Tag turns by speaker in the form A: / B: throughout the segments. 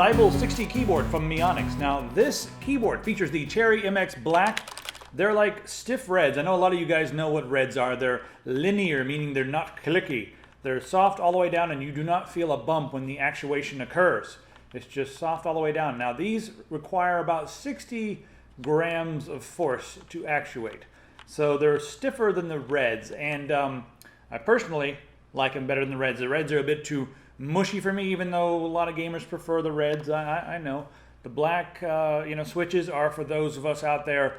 A: Zibal 60 keyboard from Mionix. Now this keyboard features the Cherry MX Black. They're like stiff reds. I know a lot of you guys know what reds are. They're linear, meaning they're not clicky. They're soft all the way down and you do not feel a bump when the actuation occurs. It's just soft all the way down. Now these require about 60 grams of force to actuate. So they're stiffer than the reds, and I personally like them better than the reds. The reds are a bit too mushy for me, even though a lot of gamers prefer the reds. I know. The black switches are for those of us out there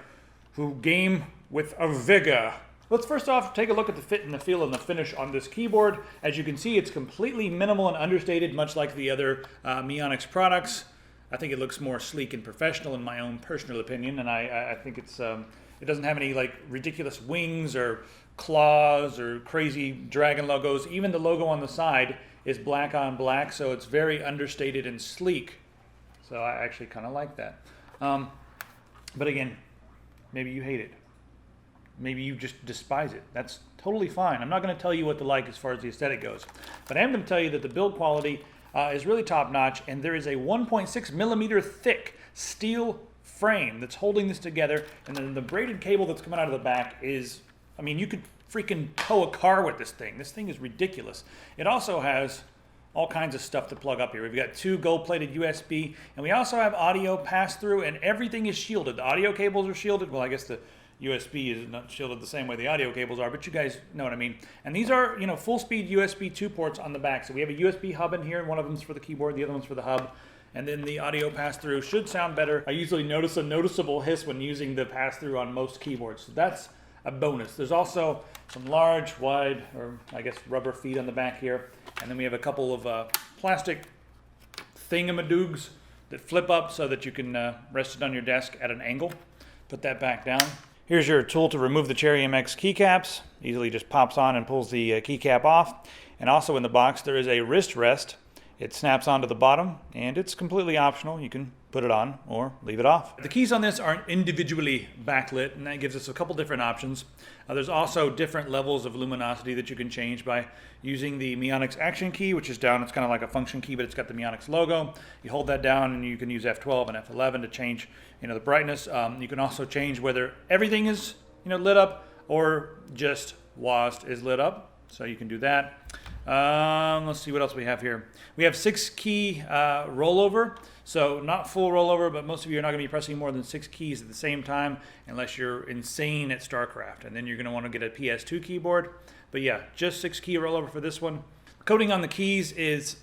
A: who game with a vigor. Let's first off take a look at the fit and the feel and the finish on this keyboard. As you can see, it's completely minimal and understated, much like the other Mionix products. I think it looks more sleek and professional in my own personal opinion, and I think it's it doesn't have any like ridiculous wings or claws or crazy dragon logos. Even the logo on the side is black on black, so it's very understated and sleek. So I actually kind of like that. But again, maybe you hate it. Maybe you just despise it. That's totally fine. I'm not going to tell you what to like as far as the aesthetic goes. But I am going to tell you that the build quality is really top-notch, and there is a 1.6 millimeter thick steel frame that's holding this together, and then the braided cable that's coming out of the back is, I mean, you could freaking tow a car with this thing. This thing is ridiculous. It also has all kinds of stuff to plug up here. We've got 2 gold-plated USB, and we also have audio pass-through, and everything is shielded. The audio cables are shielded. Well, I guess the USB is not shielded the same way the audio cables are, but you guys know what I mean. And these are, full-speed USB 2 ports on the back. So we have a USB hub in here, and one of them's for the keyboard, the other one's for the hub. And then the audio pass-through should sound better. I usually notice a noticeable hiss when using the pass-through on most keyboards. So that's a bonus. There's also some large, wide, or I guess rubber feet on the back here. And then we have a couple of plastic thingamadoogs that flip up so that you can rest it on your desk at an angle. Put that back down. Here's your tool to remove the Cherry MX keycaps. Easily just pops on and pulls the keycap off. And also in the box there is a wrist rest. It snaps onto the bottom, and it's completely optional. You can put it on or leave it off. The keys on this aren't individually backlit, and that gives us a couple different options. There's also different levels of luminosity that you can change by using the Mionix action key, which is down. It's kind of like a function key, but it's got the Mionix logo. You hold that down, and you can use F12 and F11 to change, the brightness. You can also change whether everything is, lit up or just WASD is lit up. So you can do that. Let's see what else we have here. We have 6 key rollover. So not full rollover, but most of you are not going to be pressing more than 6 keys at the same time unless you're insane at StarCraft. And then you're going to want to get a PS2 keyboard. But yeah, just 6 key rollover for this one. Coating on the keys is,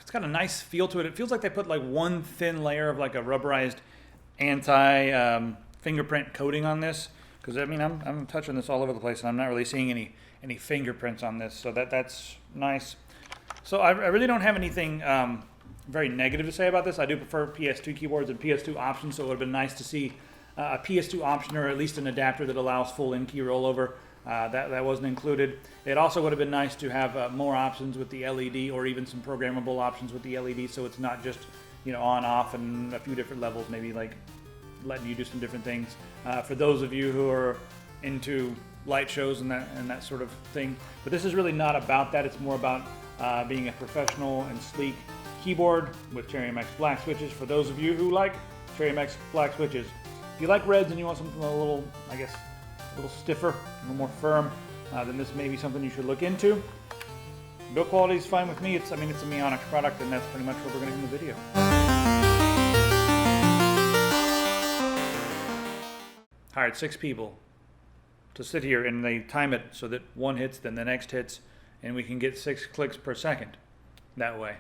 A: it's got a nice feel to it. It feels like they put like one thin layer of like a rubberized anti-fingerprint coating on this. Because I mean, I'm touching this all over the place and I'm not really seeing any fingerprints on this, so that's nice. So I really don't have anything very negative to say about this. I do prefer PS2 keyboards and PS2 options, so it would have been nice to see a PS2 option or at least an adapter that allows full in-key rollover. That wasn't included. It also would have been nice to have more options with the LED or even some programmable options with the LED, so it's not just on, off, and a few different levels, maybe like letting you do some different things. For those of you who are into light shows and that sort of thing. But this is really not about that. It's more about being a professional and sleek keyboard with Cherry MX black switches for those of you who like Cherry MX black switches. If you like reds and you want something a little, I guess, a little stiffer, a little more firm, then this may be something you should look into. Build quality is fine with me. It's a Mionix product, and that's pretty much what we're going to do in the video. Hired 6 people to sit here, and they time it so that one hits, then the next hits, and we can get 6 clicks per second that way.